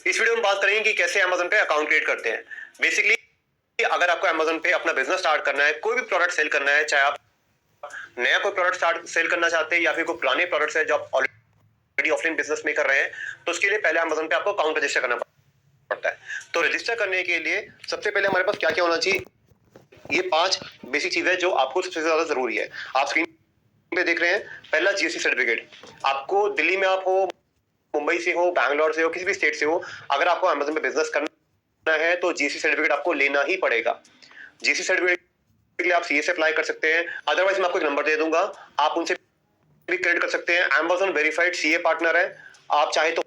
इस वीडियो में बात करेंगे कि कैसे Amazon पे अकाउंट क्रिएट करते हैं। बेसिकली अगर आपको Amazon पे अपना बिजनेस स्टार्ट करना है, कोई भी प्रोडक्ट सेल करना है, चाहे आप नया कोई प्रोडक्ट स्टार्ट सेल करना चाहते हैं या फिर कोई पुराने प्रोडक्ट्स है जो आप ऑलरेडी ऑफलाइन बिजनेस में कर रहे हैं, तो उसके लिए पहले Amazon पे आपको अकाउंट रजिस्टर करना पड़ता है। तो रजिस्टर करने के लिए सबसे पहले हमारे पास क्या क्या होना चाहिए, ये 5 बेसिक चीजें जो आपको सबसे ज्यादा जरूरी है। आप स्क्रीन पे देख रहे हैं, पहला जीएसटी सर्टिफिकेट। आपको दिल्ली में आप हो, मुंबई से हो, बैंगलोर से हो, किसी भी स्टेट से हो, अगर आपको Amazon पे बिजनेस करना है तो जीएसटी सर्टिफिकेट आपको लेना ही पड़ेगा। जीएसटी सर्टिफिकेट के लिए आप सीए से अप्लाई कर सकते हैं, अदरवाइज मैं आपको एक नंबर दे दूंगा, आप उनसे भी क्रेडिट कर सकते हैं। Amazon वेरीफाइड सीए पार्टनर है, आप चाहे तो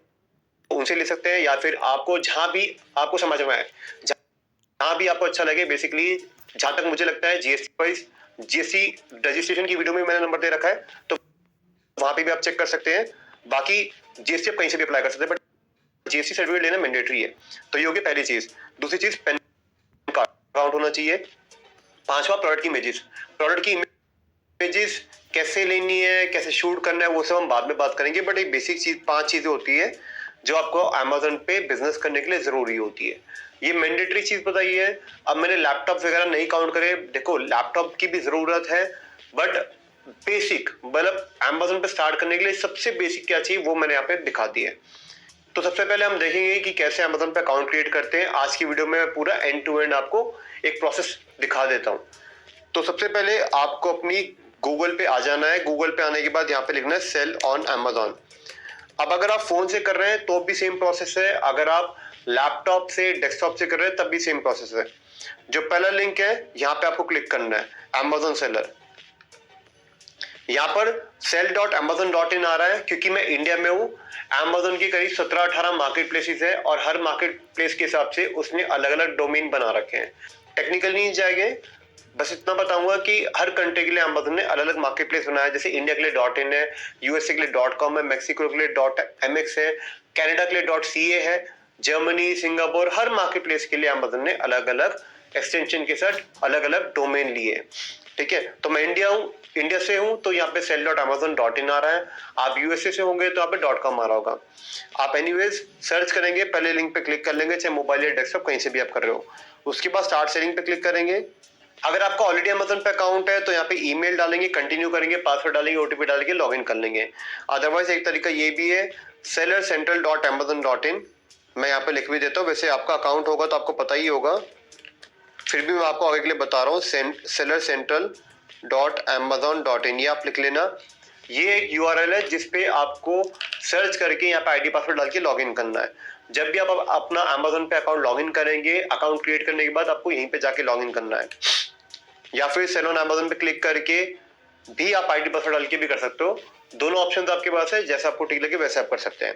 उनसे ले सकते हैं या फिर आपको जहां भी आपको समझ में आए, जहां भी आपको अच्छा लगे। बेसिकली जहां तक मुझे लगता है जीएसटी रजिस्ट्रेशन की वीडियो में मैंने नंबर दे रखा है, तो वहां पे भी आप चेक कर सकते हैं। बाकी जीएसटी आप कहीं से भी अप्लाई कर सकते हैं, बट जीएसटी सर्टिफिकेट लेना मैंडेटरी है। तो ये होगी पहली चीज। दूसरी चीज, पैन कार्ड अकाउंट होना चाहिए। पांचवा, प्रोडक्ट की इमेजेस। प्रोडक्ट की इमेजेस कैसे लेनी है, कैसे शूट करना है, वो सब हम बाद में बात करेंगे, बट एक बेसिक चीज 5 चीजें होती है जो आपको Amazon पे बिजनेस करने के लिए जरूरी होती है। ये मैंडेटरी चीज बताई है। अब मैंने लैपटॉप वगैरह नहीं काउंट करे, देखो लैपटॉप की भी जरूरत है, बट बेसिक मतलब Amazon पे स्टार्ट करने के लिए सबसे बेसिक क्या चाहिए वो मैंने यहाँ पे दिखा दी है। तो सबसे पहले हम देखेंगे कि कैसे Amazon पे अकाउंट क्रिएट करते हैं। आज की वीडियो में मैं पूरा एंड टू एंड आपको एक प्रोसेस दिखा देता हूँ। तो सबसे पहले आपको अपनी गूगल पे आ जाना है। गूगल पे आने के बाद यहाँ पे लिखना है सेल ऑन Amazon। अब अगर आप फोन से कर रहे हैं तो भी सेम प्रोसेस है, अगर आप लैपटॉप से, डेस्कटॉप से कर रहे हैं तब भी सेम प्रोसेस है। जो पहला लिंक है यहाँ पे आपको क्लिक करना है, Amazon सेलर। यहाँ पर sell.amazon.in आ रहा है क्योंकि मैं इंडिया में हूँ। Amazon की करीब 17-18 मार्केट प्लेसेस है और हर मार्केट प्लेस के हिसाब से उसने अलग अलग डोमेन बना रखे हैं। टेक्निकल नहीं जाएंगे, बस इतना बताऊंगा कि हर कंट्री के लिए Amazon ने अलग अलग मार्केट प्लेस बनाया है। जैसे इंडिया के लिए .in है, यूएसए के लिए .com है, मैक्सिको के लिए .mx है, कनाडा के लिए .ca है, जर्मनी, सिंगापुर, हर मार्केट प्लेस के लिए Amazon ने अलग अलग एक्सटेंशन के साथ अलग अलग डोमेन लिए। ठीक है, तो मैं इंडिया से हूं तो यहाँ पे sell.amazon.in आ रहा है। आप यूएसए से होंगे तो यहाँ पे .com आ रहा होगा। आप एनीवेज सर्च करेंगे, पहले लिंक पे क्लिक कर लेंगे, चाहे मोबाइल या डेस्कटॉप कहीं से भी आप कर रहे हो। उसके बाद स्टार्ट सेलिंग पे क्लिक करेंगे। अगर आपका ऑलरेडी Amazon पे अकाउंट है तो यहाँ पे ईमेल डालेंगे, कंटिन्यू करेंगे, पासवर्ड डालेंगे, ओटीपी डालेंगे, लॉगिन कर लेंगे। अदरवाइज एक तरीका ये भी है, sellercentral.amazon.in। मैं यहाँ पे लिख भी देता हूँ, वैसे आपका अकाउंट होगा तो आपको पता ही होगा, फिर भी मैं आपको आगे के लिए बता रहा हूँ। sellercentral.amazon.in ये आप लिख लेना। ये एक यूआरएल है जिसपे आपको सर्च करके यहाँ पे आईडी पासवर्ड डाल के लॉगिन करना है। जब भी आप अपना Amazon पे अकाउंट लॉगिन करेंगे, अकाउंट क्रिएट करने के बाद आपको यहीं पे जाके लॉगिन करना है, या फिर सेल ऑन Amazon पे क्लिक करके भी आप आईडी पासवर्ड डाल के भी कर सकते हो। दोनों ऑप्शन आपके पास है, जैसा आपको ठीक लगे वैसे आप कर सकते हैं।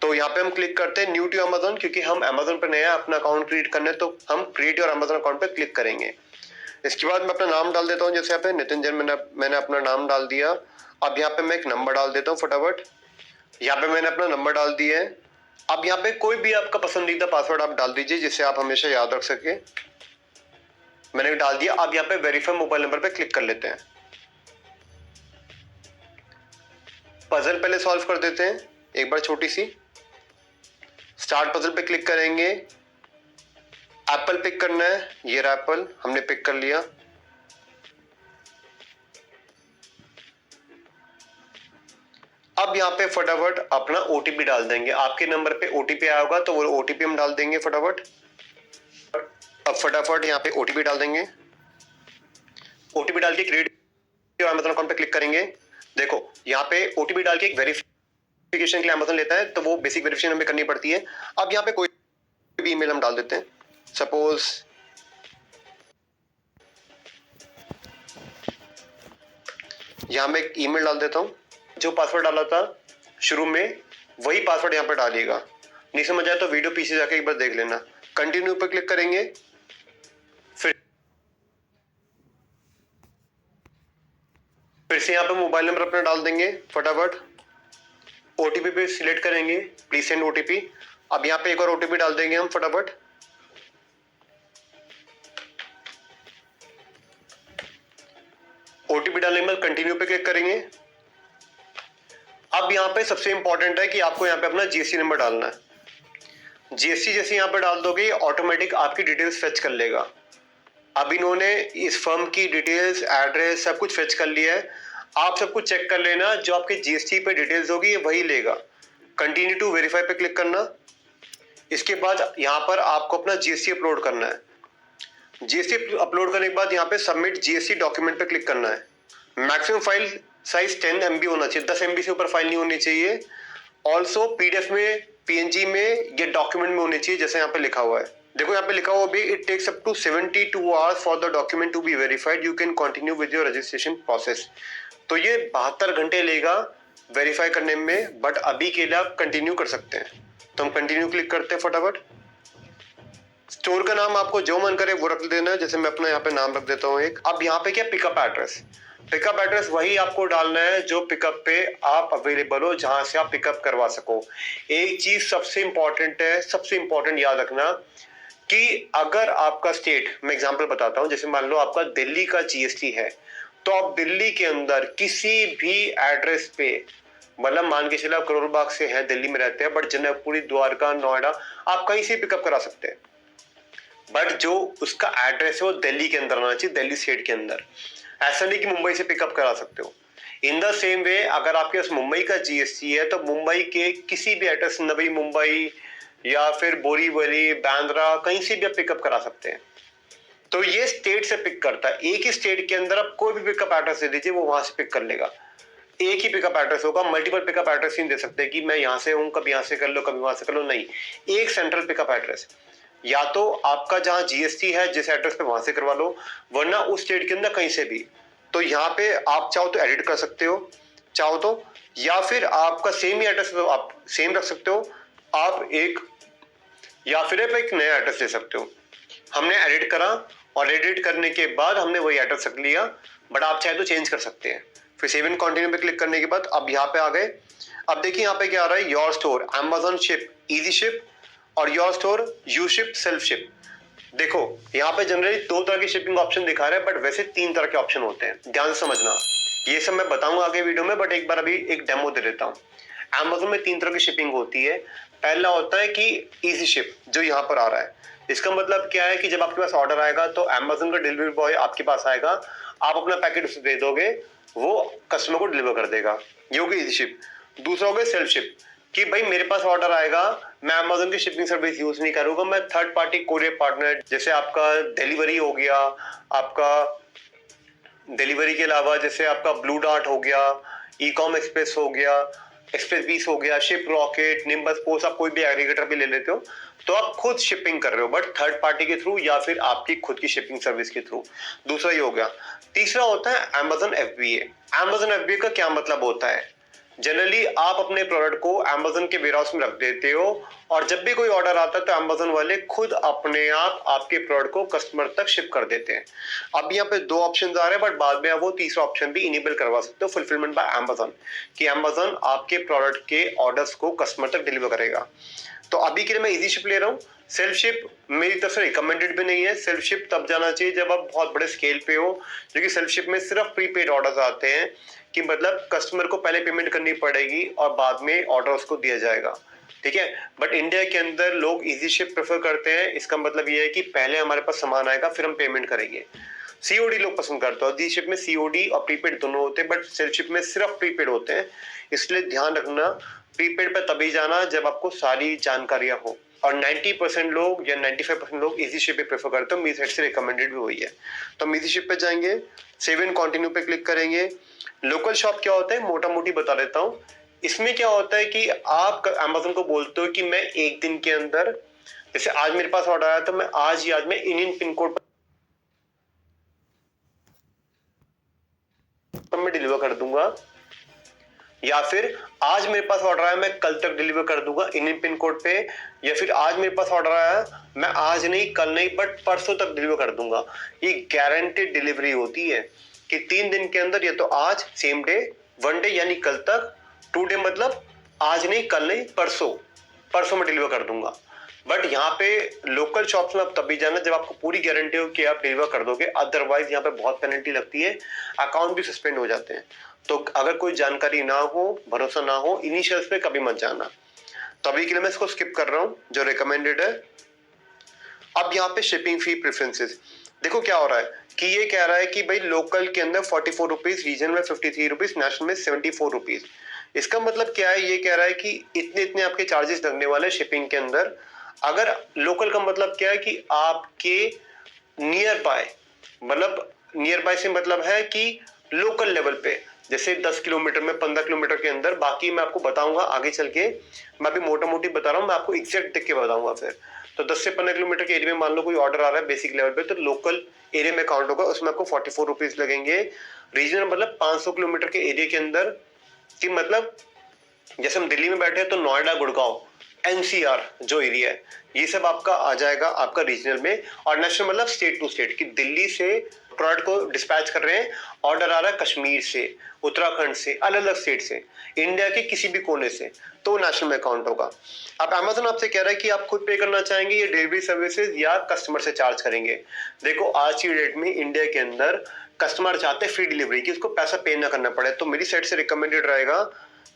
तो यहाँ पे हम क्लिक करते हैं न्यू टू Amazon, क्योंकि हम Amazon पे नया अपना अकाउंट क्रिएट करना है, तो हम क्रिएट योर Amazon अकाउंट पे क्लिक करेंगे। इसके बाद मैं अपना नाम डाल देता हूँ, जैसे यहाँ पे नितिन जैन मैंने अपना नाम डाल दिया। अब यहाँ पे मैं एक नंबर डाल देता हूँ फटाफट। यहाँ पे मैंने अपना नंबर डाल दिया है। अब यहाँ पे कोई भी आपका पसंदीदा पासवर्ड आप डाल दीजिए जिसे आप हमेशा याद रख सके। मैंने डाल दिया। अब यहाँ पे वेरीफाई मोबाइल नंबर पे क्लिक कर लेते हैं। पजल पहले सॉल्व कर देते हैं एक बार छोटी सी। स्टार्ट पजल पे क्लिक करेंगे, एप्पल पिक करना है। ये रहा एप्पल, हमने पिक कर लिया। अब यहाँ पे फटाफट अपना ओटीपी डाल देंगे। आपके नंबर पे ओटीपी आया होगा तो वो ओटीपी हम डाल देंगे फटाफट। अब फटाफट यहाँ पे ओटीपी डाल देंगे। ओटीपी डाल के क्रिएट Amazon अकाउंट पे क्लिक करेंगे। देखो यहाँ पे ओटीपी डाल के एक वेरिफिकेशन के लिए Amazon लेता है, तो वो बेसिक वेरिफिकेशन हमें करनी पड़ती है। अब यहाँ पे कोई भी ईमेल हम डाल देते हैं। सपोज यहाँ मैं एक ईमेल डाल देता हूँ। जो पासवर्ड डाला था शुरू में वही पासवर्ड यहाँ पे डालिएगा। नहीं समझ आया तो वीडियो पीछे जाके एक बार देख लेना। कंटिन्यू पर क्लिक करेंगे, फिर से यहाँ पे मोबाइल नंबर अपना डाल देंगे फटाफट। ओटीपी पे सिलेक्ट करेंगे, प्लीज सेंड ओटीपी। अब यहाँ पे एक और ओटीपी डाल देंगे हम फटाफट। ओटीपी डालने के बाद कंटिन्यू पे क्लिक करेंगे। अब यहाँ पे सबसे इंपॉर्टेंट है कि आपको यहाँ पे अपना जीएसटी नंबर डालना है। जीएसटी जैसे यहाँ पर डाल दोगे ऑटोमेटिक आपकी डिटेल्स फेच कर लेगा। अब इन्होंने इस फर्म की डिटेल्स, एड्रेस सब कुछ फेच कर लिया है। आप सब कुछ चेक कर लेना, जो आपके जीएसटी पे डिटेल्स होगी ये वही लेगा। कंटिन्यू टू वेरीफाई पे क्लिक करना। इसके बाद यहाँ पर आपको अपना जीएसटी अपलोड करना है। जीएसटी अपलोड करने के बाद यहाँ पे सबमिट जीएसटी डॉक्यूमेंट पे क्लिक करना है। मैक्सिमम फाइल साइज 10 MB होना चाहिए, 10 MB से ऊपर फाइल नहीं होनी चाहिए। ऑल्सो पीडीएफ में, पीएनजी में या डॉक्यूमेंट में होनी चाहिए, जैसे यहाँ पे लिखा हुआ है। देखो यहाँ पे लिखा हुआ भी, it takes up to 72 hours for the document to be verified, you can continue with your registration process. तो ये 72 घंटे लेगा वेरीफाई करने में, बट अभी के लिए आप कंटिन्यू कर सकते हैं। तो हम कंटिन्यू क्लिक करते हैं फटाफट। स्टोर का नाम आपको जो मन करे वो रख देना है, जैसे मैं अपना यहाँ पे नाम रख देता हूँ एक। अब यहाँ पे क्या, पिकअप एड्रेस। पिकअप एड्रेस वही आपको डालना है जो पिकअप पे आप अवेलेबल हो, जहां से आप पिकअप करवा सको। एक चीज सबसे इंपॉर्टेंट है, सबसे इंपॉर्टेंट याद रखना कि अगर आपका स्टेट, मैं एग्जांपल बताता हूं, जैसे मान लो आपका दिल्ली का जीएसटी है, तो आप दिल्ली के अंदर किसी भी एड्रेस पे, मतलब मान के चले आप करोल बाग से हैं, दिल्ली में रहते हैं, बट जनकपुरी, द्वारका, नोएडा, आप कहीं से पिकअप करा सकते हैं। बट जो उसका एड्रेस है वो दिल्ली के अंदर आना चाहिए, दिल्ली स्टेट के अंदर। ऐसा नहीं कि मुंबई से पिकअप करा सकते हो। इन द सेम वे अगर आपके पास मुंबई का जीएसटी है, तो मुंबई के किसी भी एड्रेस, नवी मुंबई या फिर बोरीवली, बांद्रा, कहीं से भी आप पिकअप करा सकते हैं। तो ये स्टेट से पिक करता है। एक ही स्टेट के अंदर आप कोई भी पिकअप एड्रेस दे दीजिए, वो वहां से पिक कर लेगा। एक ही पिकअप एड्रेस होगा, मल्टीपल पिकअप एड्रेस नहीं दे सकते कि मैं यहाँ से हूँ, कभी यहाँ से कर लो, कभी वहां से कर लो, नहीं। एक सेंट्रल पिकअप एड्रेस, या तो आपका जहां जीएसटी है जिस एड्रेस पे, वहां से करवा लो, वरना उस स्टेट के अंदर कहीं से भी। तो यहाँ पे आप चाहो तो एडिट कर सकते हो, चाहो तो, या फिर आपका सेम ही एड्रेस तो आप सेम रख सकते हो, आप एक, या फिर आप एक नया एड्रेस ले सकते हो। हमने एडिट करा और एडिट करने के बाद हमने वही एड्रेस रख लिया, बट आप चाहे तो चेंज कर सकते हैं। फिर सेव एंड कंटिन्यू पे क्लिक करने के बाद अब यहाँ पे आ गए। अब देखिए यहाँ पे क्या आ रहा है, your store, Amazon ship, easy ship, और your store, you ship, self ship. देखो यहाँ पे जनरली 2 तरह के शिपिंग ऑप्शन दिखा रहे हैं, बट वैसे 3 तरह के ऑप्शन होते हैं, ध्यान से समझना। ये सब मैं बताऊंगा आगे वीडियो में, बट एक बार अभी एक डेमो दे देता हूँ। अमेजन में 3 तरह की शिपिंग होती है। पहला होता है कि इजी शिप, जो यहाँ पर आ रहा है। इसका मतलब क्या है कि जब आपके पास ऑर्डर आएगा तो अमेजन का डिलीवरी बॉय आपके पास आएगा, आप अपना पैकेट उसे दे दोगे, वो कस्टमर को डिलीवर कर देगा। ये हो गई इजी शिप। दूसरा हो गया सेल्फ शिप, कि भाई मेरे पास ऑर्डर आएगा, मैं अमेजन की शिपिंग सर्विस यूज नहीं करूंगा, मैं थर्ड पार्टी कोरियर पार्टनर, जैसे आपका डिलीवरी हो गया, आपका डिलीवरी के अलावा जैसे आपका ब्लू डार्ट हो गया, ईकॉम एक्सप्रेस हो गया, एक्सप्रेस 20 हो गया, शिप रॉकेट, निम्बस पोस्ट, आप कोई भी एग्रीगेटर भी ले लेते हो, तो आप खुद शिपिंग कर रहे हो, बट थर्ड पार्टी के थ्रू या फिर आपकी खुद की शिपिंग सर्विस के थ्रू। दूसरा ये हो गया। तीसरा होता है अमेजन एफबीए। अमेजन एफबीए का क्या मतलब होता है, जनरली आप अपने प्रोडक्ट को अमेजन के वेयरहाउस में रख देते हो, और जब भी कोई ऑर्डर आता है तो अमेजन वाले खुद अपने आप आपके प्रोडक्ट को कस्टमर तक शिप कर देते हैं। अब यहाँ पे 2 ऑप्शन आ रहे हैं, बट बाद में आप वो तीसरा ऑप्शन भी इनेबल करवा सकते हो, फुलफिलमेंट बाय अमेजन, कि अमेजन आपके प्रोडक्ट के ऑर्डर्स को कस्टमर तक डिलीवर करेगा। तो अभी के लिए मैं इजी शिप ले रहा हूँ। सेल्फ शिप मेरी तरफ से रिकमेंडेड भी नहीं है। सेल्फ शिप तब जाना चाहिए जब आप बहुत बड़े स्केल पे हो, क्योंकि सेल्फ शिप में सिर्फ प्रीपेड ऑर्डर्स आते हैं, कि मतलब कस्टमर को पहले पेमेंट करनी पड़ेगी और बाद में ऑर्डर उसको दिया जाएगा, ठीक है। बट इंडिया के अंदर लोग इजी शिप प्रेफर करते हैं। इसका मतलब ये है कि पहले हमारे पास सामान आएगा, फिर हम पेमेंट करेंगे। सीओडी लोग पसंद करते हैं, इजी शिप में सीओडी और प्रीपेड दोनों होते हैं, बट सेल्फ शिप में सिर्फ प्रीपेड होते हैं। इसलिए ध्यान रखना, प्रीपेड पे तभी जाना जब आपको सारी जानकारियां हो। और 90% लोग या 95% लोग इजी शिप पे प्रेफर करते हैं, मेरी साइड से रिकमेंडेड भी वही है। तो हम इजी शिप पे जाएंगे, सेव एंड कंटिन्यू पे क्लिक करेंगे। लोकल शॉप क्या होता है, मोटा मोटी बता देता हूँ। इसमें क्या होता है कि आप अमेजन को बोलते हो कि मैं एक दिन के अंदर, जैसे आज मेरे पास ऑर्डर आया तो मैं आज ही, आज मैं इंडियन पिन कोड पर मैं डिलीवर कर दूंगा, या फिर आज मेरे पास ऑर्डर आया मैं कल तक डिलीवर कर दूंगा इंडियन पिन कोड पे, या फिर आज मेरे पास ऑर्डर आया मैं आज नहीं, कल नहीं, बट परसों तक डिलीवर कर दूंगा। ये गारंटेड डिलीवरी होती है कि 3 दिन के अंदर, या तो आज सेम डे, 1 डे यानी कल तक, 2 डे मतलब आज नहीं, कल नहीं, परसों में डिलीवर कर दूंगा। बट यहाँ पे लोकल शॉप्स में आप तभी जाना जब आपको पूरी गारंटी हो कि आप डिलीवर कर दोगे, अदरवाइज यहाँ पे बहुत पेनल्टी लगती है, अकाउंट भी सस्पेंड हो जाते हैं। तो अगर कोई जानकारी ना हो, भरोसा ना हो, इनिशियल्स पे कभी मत जाना। तो अभी के लिए मैं इसको स्किप कर रहा हूँ जो रिकमेंडेड है। अब यहाँ पे शिपिंग फी प्रेफरेंसेस, देखो क्या हो रहा है कि ये कह रहा है कि भाई लोकल के अंदर 44 रुपीज, रीजन में 53 रुपीज, नेशनल में 74 रुपीज। इसका मतलब क्या है, ये कह रहा है कि इतने इतने आपके चार्जेस लगने वाले शिपिंग के अंदर। अगर लोकल का मतलब क्या है कि आपके नियर बाय, मतलब नियर बाय से मतलब है कि लोकल लेवल पे, जैसे 10 किलोमीटर में, 15 किलोमीटर के अंदर। बाकी मैं आपको बताऊंगा आगे चल के, मैं अभी मोटा मोटी बता रहा हूँ, मैं आपको एग्जैक्ट देख के बताऊंगा फिर। तो 10 से 15 किलोमीटर के एरिया में मान लो कोई ऑर्डर आ रहा है बेसिक लेवल पे, तो लोकल एरिया में काउंट होगा, उसमें आपको 44 रुपीज लगेंगे। रीजनल मतलब 500 किलोमीटर के एरिया के अंदर, कि मतलब जैसे हम दिल्ली में बैठे हैं तो नोएडा, गुड़गांव, एनसीआर जो एरिया है, ये सब आपका आ जाएगा आपका रीजनल में। और नेशनल मतलब स्टेट टू स्टेट, कि दिल्ली से प्रोडक्ट को डिस्पैच कर रहे हैं, ऑर्डर आ रहा है कश्मीर से, उत्तराखंड से, अलग अलग स्टेट से, इंडिया के किसी भी कोने से, तो नेशनल में काउंट होगा। अब अमेजन आपसे कह रहा है कि आप खुद पे करना चाहेंगे ये डिलीवरी सर्विसेज या कस्टमर से चार्ज करेंगे। देखो आज की डेट में इंडिया के अंदर कस्टमर चाहते हैं फ्री डिलीवरी, कि उसको पैसा पे ना करना पड़े। तो मेरी साइड से रिकमेंडेड रहेगा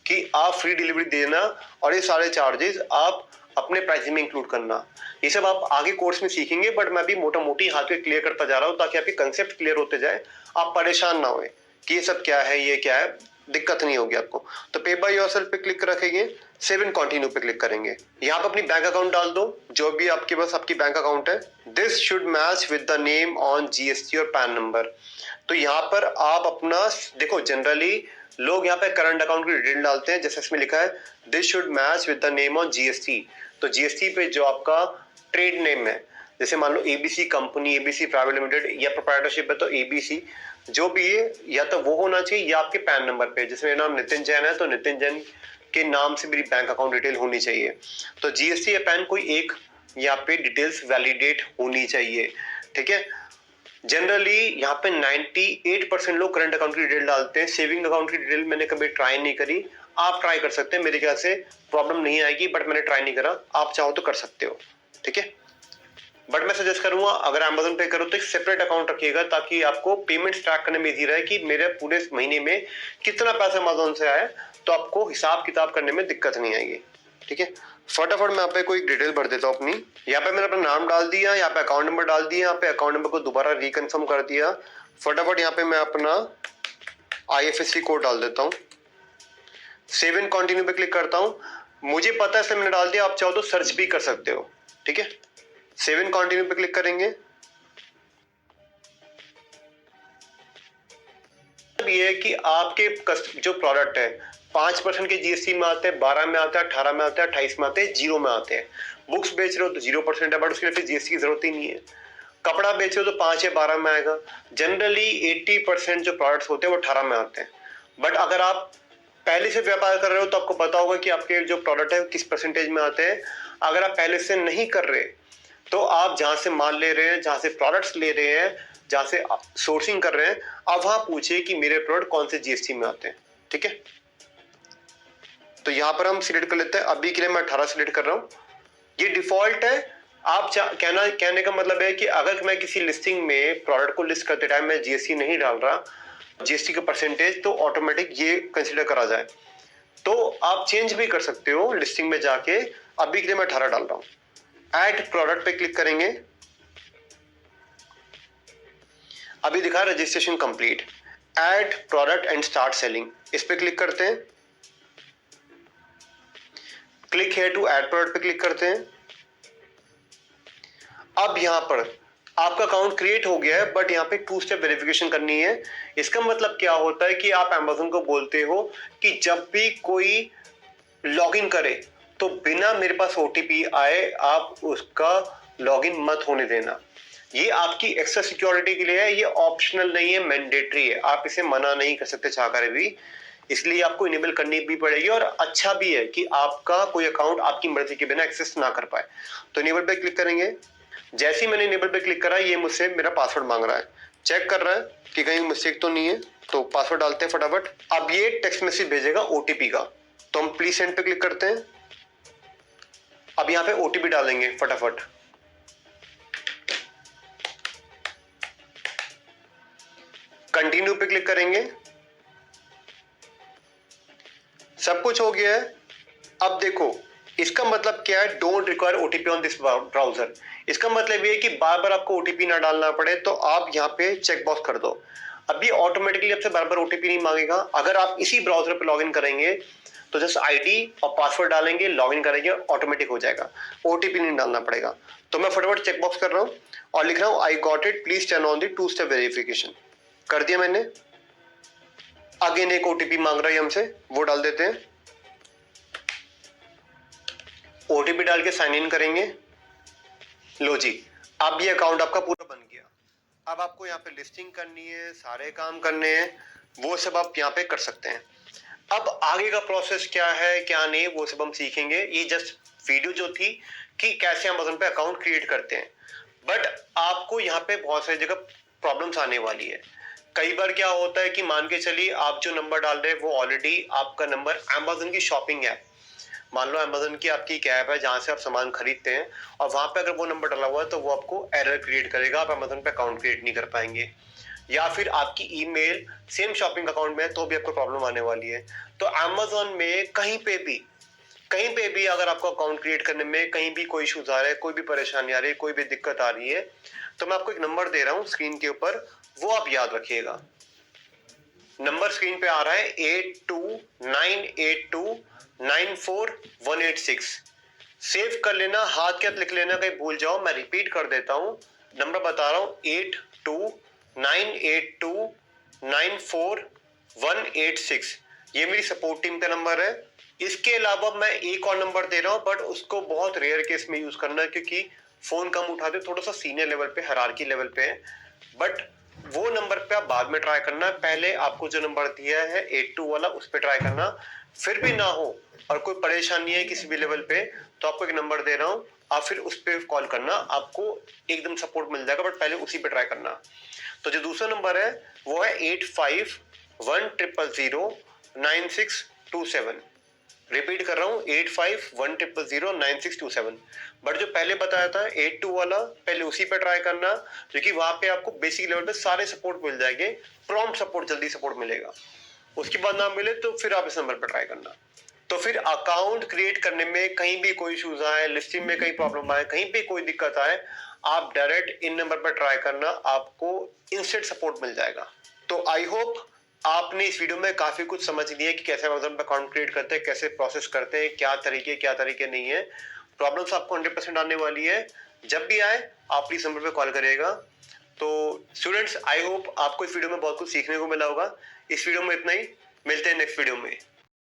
कि आप फ्री डिलीवरी देना, और ये सारे चार्जेस आप अपने प्राइसिंग में इंक्लूड करना। ये सब आप आगे कोर्स में सीखेंगे, बट मैं भी मोटा मोटी हाथ पे क्लियर करता जा रहा हूँ ताकि आपके कंसेप्ट क्लियर होते जाए, आप परेशान ना होए कि ये सब क्या है, ये क्या है, दिक्कत नहीं होगी आपको। तो पे बाय योरसेल्फ पे क्लिक रखेंगे, सेव एंड कंटिन्यू पे क्लिक करेंगे। यहाँ पे अपनी बैंक अकाउंट डाल दो, जो भी आपके पास आपकी बैंक अकाउंट है। This should match with the name on GST और पैन नंबर। तो यहाँ पर आप अपना देखो, जनरली लोग यहाँ पे करंट अकाउंट की डिटेल डालते हैं, जैसे इसमें लिखा है this should match with the name on GST. तो जीएसटी पे जो आपका ट्रेड नेम है, जैसे मान लो ABC company, ABC private limited, या प्रोप्राइटरशिप है तो एबीसी, जो भी है, या तो वो होना चाहिए या आपके पैन नंबर पे। जैसे मेरा नाम नितिन जैन है तो नितिन जैन के नाम से मेरी बैंक अकाउंट डिटेल होनी चाहिए। तो जीएसटी या पैन कोई एक यहाँ पे डिटेल्स वैलिडेट होनी चाहिए, ठीक है। जनरली यहाँ पे 98% लोग करंट अकाउंट की डिटेल डालते हैं। सेविंग अकाउंट की डिटेल मैंने कभी ट्राई नहीं करी, आप ट्राई कर सकते हैं, मेरे ख्याल से प्रॉब्लम नहीं आएगी, बट मैंने ट्राई नहीं करा, आप चाहो तो कर सकते हो, ठीक है। बट मैं सजेस्ट करूंगा अगर Amazon पे करो तो एक सेपरेट अकाउंट रखिएगा, ताकि आपको पेमेंट ट्रैक करने में इजी रहे कि मेरे पूरे महीने में कितना पैसा Amazon से आया, तो आपको हिसाब किताब करने में दिक्कत नहीं आएगी, ठीक है। फटाफट मैं यहाँ पे कोई डिटेल भर देता हूँ अपनी। यहाँ पे मैंने अपना नाम डाल दिया, यहाँ पे अकाउंट नंबर डाल दिया, यहाँ पे अकाउंट नंबर को दोबारा रिकन्फर्म कर दिया। फटाफट यहाँ पे मैं अपना IFSC कोड डाल देता हूँ, सेव एंड कंटिन्यू पे क्लिक करता हूँ। मुझे पता है मैंने डाल दिया, आप चाहो तो सर्च भी कर सकते हो, ठीक है। सेव एंड कंटिन्यू पे क्लिक करेंगे। ये है कि आपके जो प्रोडक्ट है 5% के जीएसटी में आते हैं, 12 में आते हैं, 18 में आते हैं, 28 में आते हैं, 0 में आते हैं। बुक्स बेच रहे हो तो 0% है, बट उसके लिए फिर जीएसटी की जरूरत ही नहीं है। कपड़ा बेच रहे हो तो 5 या 12 में आएगा। जनरली 80% जो प्रोडक्ट्स होते हैं वो 18 में आते हैं। बट अगर आप पहले से व्यापार कर रहे हो तो आपको पता होगा कि आपके जो प्रोडक्ट है किस परसेंटेज में आते हैं। अगर आप पहले से नहीं कर रहे तो आप जहां से माल ले रहे हैं, जहां से प्रोडक्ट्स ले रहे हैं, जहां से सोर्सिंग कर रहे हैं, आप वहां पूछिए कि मेरे प्रोडक्ट कौन से जीएसटी में आते हैं, ठीक है। तो यहां पर हम सिलेक्ट कर लेते हैं, अभी के लिए मैं 18 सिलेक्ट कर रहा हूं, ये डिफॉल्ट है। आप कहने का मतलब है कि अगर मैं किसी लिस्टिंग में प्रोडक्ट को लिस्ट करते टाइम मैं जीएसटी नहीं डाल रहा, जीएसटी का परसेंटेज, तो ऑटोमेटिक ये कंसिडर करा जाए। तो आप चेंज भी कर सकते हो लिस्टिंग में जाके। अभी के लिए मैं 18 डाल रहा हूं। ऐड प्रोडक्ट पे क्लिक करेंगे, अभी दिखा registration complete. Add product and start selling, इस पे क्लिक करते हैं। Click here to add product पे क्लिक करते हैं। अब यहां पर आपका अकाउंट क्रिएट हो गया है, बट यहाँ पे 2 स्टेप वेरिफिकेशन करनी है। इसका मतलब क्या होता है कि आप Amazon को बोलते हो कि जब भी कोई लॉगिन करे तो बिना मेरे पास ओटीपी आए आप उसका लॉगिन मत होने देना। ये आपकी एक्स्ट्रा सिक्योरिटी के लिए है, ये ऑप्शनल नहीं है, मैंडेटरी है। आप इसे मना नहीं कर सकते चाह कर भी, इसलिए आपको इनेबल करनी भी पड़ेगी। और अच्छा भी है कि आपका कोई अकाउंट आपकी मर्जी के बिना एक्सेस ना कर पाए। तो इनेबल पे क्लिक करेंगे। जैसे ही मैंने इनेबल पे क्लिक करा, ये मुझसे मेरा पासवर्ड मांग रहा है, चेक कर रहा है कि कहीं मिस्टेक तो नहीं है। तो पासवर्ड डालते हैं फटाफट। अब ये टेक्स्ट मैसेज भेजेगा ओटीपी का, तो हम प्लीज सेंड पे क्लिक करते हैं। अब यहाँ पे ओटीपी डालेंगे फटाफट। कंटिन्यू पे क्लिक करेंगे। सब कुछ हो गया है। अब देखो इसका मतलब क्या है, don't require OTP on this browser. इसका मतलब ये है कि बार बार आपको ओटीपी ना डालना पड़े, तो आप यहाँ पे चेक बॉक्स कर दो। अभी ऑटोमेटिकली आपसे बार बार ओटीपी नहीं मांगेगा। अगर आप इसी ब्राउजर पे लॉगिन करेंगे तो जस्ट आईडी और पासवर्ड डालेंगे, लॉगिन करेंगे, ऑटोमेटिक हो जाएगा, ओटीपी नहीं डालना पड़ेगा। तो मैं फटाफट चेक बॉक्स कर रहा हूँ और लिख रहा हूँ I got it, please turn on the 2 step verification. कर दिया मैंने। अगेन एक ओटीपी मांग रहा है हमसे, वो डाल देते हैं। ओटीपी डाल के साइन इन करेंगे। लो जी, अब ये अकाउंट आपका पूरा बन गया। अब आपको यहाँ पे लिस्टिंग करनी है, सारे काम करने हैं, वो सब आप यहाँ पे कर सकते हैं। अब आगे का प्रोसेस क्या है क्या नहीं, वो सब हम सीखेंगे। ये जस्ट वीडियो जो थी कि कैसे अमेज़न पे अकाउंट क्रिएट करते हैं, बट आपको यहाँ पे बहुत सारी जगह प्रॉब्लम्स आने वाली है। कई बार क्या होता है कि मान के चलिए आप जो नंबर डाल रहे हैं वो ऑलरेडी आपका नंबर अमेज़न की शॉपिंग ऐप, मान लो अमेज़न की आपकी एक ऐप है जहां से आप सामान खरीदते हैं, और वहां पे अगर वो नंबर डाला हुआ है तो वो आपको एरर क्रिएट करेगा, आप अमेज़न पे अकाउंट क्रिएट नहीं कर पाएंगे। या फिर आपकी ईमेल सेम शॉपिंग अकाउंट में है तो भी आपको प्रॉब्लम आने वाली है। तो अमेज़न में कहीं पे भी अगर आपको अकाउंट क्रिएट करने में कहीं भी कोई इश्यूज आ रहा है, कोई भी परेशानी आ रही है, कोई भी दिक्कत आ रही है, तो मैं आपको एक नंबर दे रहा हूँ स्क्रीन के ऊपर, वो आप याद रखिएगा। नंबर स्क्रीन पे आ रहा है 8298294186। सेव कर लेना, हाथ के हाथ लिख लेना, कहीं भूल जाओ। मैं रिपीट कर देता हूँ, नंबर बता रहा हूँ 8298294186। ये मेरी सपोर्ट टीम का नंबर है। इसके अलावा मैं एक और नंबर दे रहा हूँ, बट उसको बहुत रेयर केस में यूज करना है, क्योंकि फोन कम उठाते, थोड़ा सा सीनियर लेवल पे, हायरार्की लेवल पे है। बट वो नंबर पे आप बाद में ट्राई करना, पहले आपको जो नंबर दिया है 82 वाला, उस पे ट्राई करना। फिर भी ना हो और कोई परेशानी है किसी भी लेवल पे, तो आपको एक नंबर दे रहा हूँ, आप फिर उस पे कॉल करना, आपको एकदम सपोर्ट मिल जाएगा, बट पहले उसी पे ट्राई करना। तो जो दूसरा नंबर है वो है 8510099627। रिपीट कर रहा हूँ 8510099627। बट जो पहले बताया था 82 वाला, पहले उसी पे ट्राई करना, क्योंकि वहां पे आपको बेसिक लेवल पे सारे सपोर्ट मिल जाएंगे, प्रॉम्प्ट सपोर्ट, जल्दी सपोर्ट मिलेगा। उसके बाद ना मिले तो फिर आप इस नंबर पे ट्राई करना। तो फिर अकाउंट क्रिएट करने में कहीं भी कोई इश्यूज आए, लिस्टिंग में कहीं प्रॉब्लम आए, कहीं भी कोई दिक्कत आए, आप डायरेक्ट इन नंबर पर ट्राई करना, आपको इंस्टेंट सपोर्ट मिल जाएगा। तो आई होप आपने इस वीडियो में काफी कुछ समझ लिया कि कैसे अमेज़न पे अकाउंट क्रिएट करते हैं, कैसे प्रोसेस करते हैं, क्या तरीके नहीं है। प्रॉब्लम्स आपको 100% आने वाली है। जब भी आए आप इस नंबर पे कॉल करिएगा। तो स्टूडेंट्स, आई होप आपको इस वीडियो में बहुत कुछ सीखने को मिला होगा। इस वीडियो में इतना ही, मिलते हैं नेक्स्ट वीडियो में।